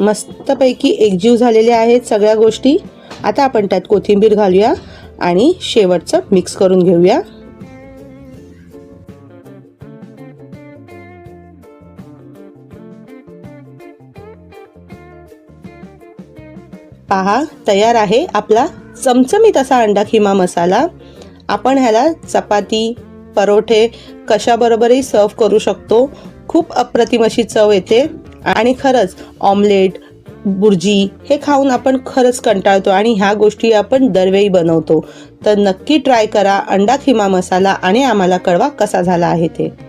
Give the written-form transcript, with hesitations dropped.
मस्तपैकी एकजीव झालेल्या आहेत सगळ्या गोष्टी. आता आपण त्यात कोथिंबीर घालूया आणि शेवटचं मिक्स करून घेऊया. पहा, तयार आहे आपला चमचमीत असा अंडा खिमा मसाला. आपण ह्याला चपाती, परोठे कशाबरोबरही सर्व करू शकतो. खूप अप्रतिम अशी चव येते आणि खरंच ऑमलेट, बुर्जी हे खाऊन आपण खरंच कंटाळतो आणि ह्या गोष्टी आपण दरवेळी बनवतो. तर नक्की ट्राय करा अंडा खिमा मसाला आणि आम्हाला कळवा कसा झाला आहे ते.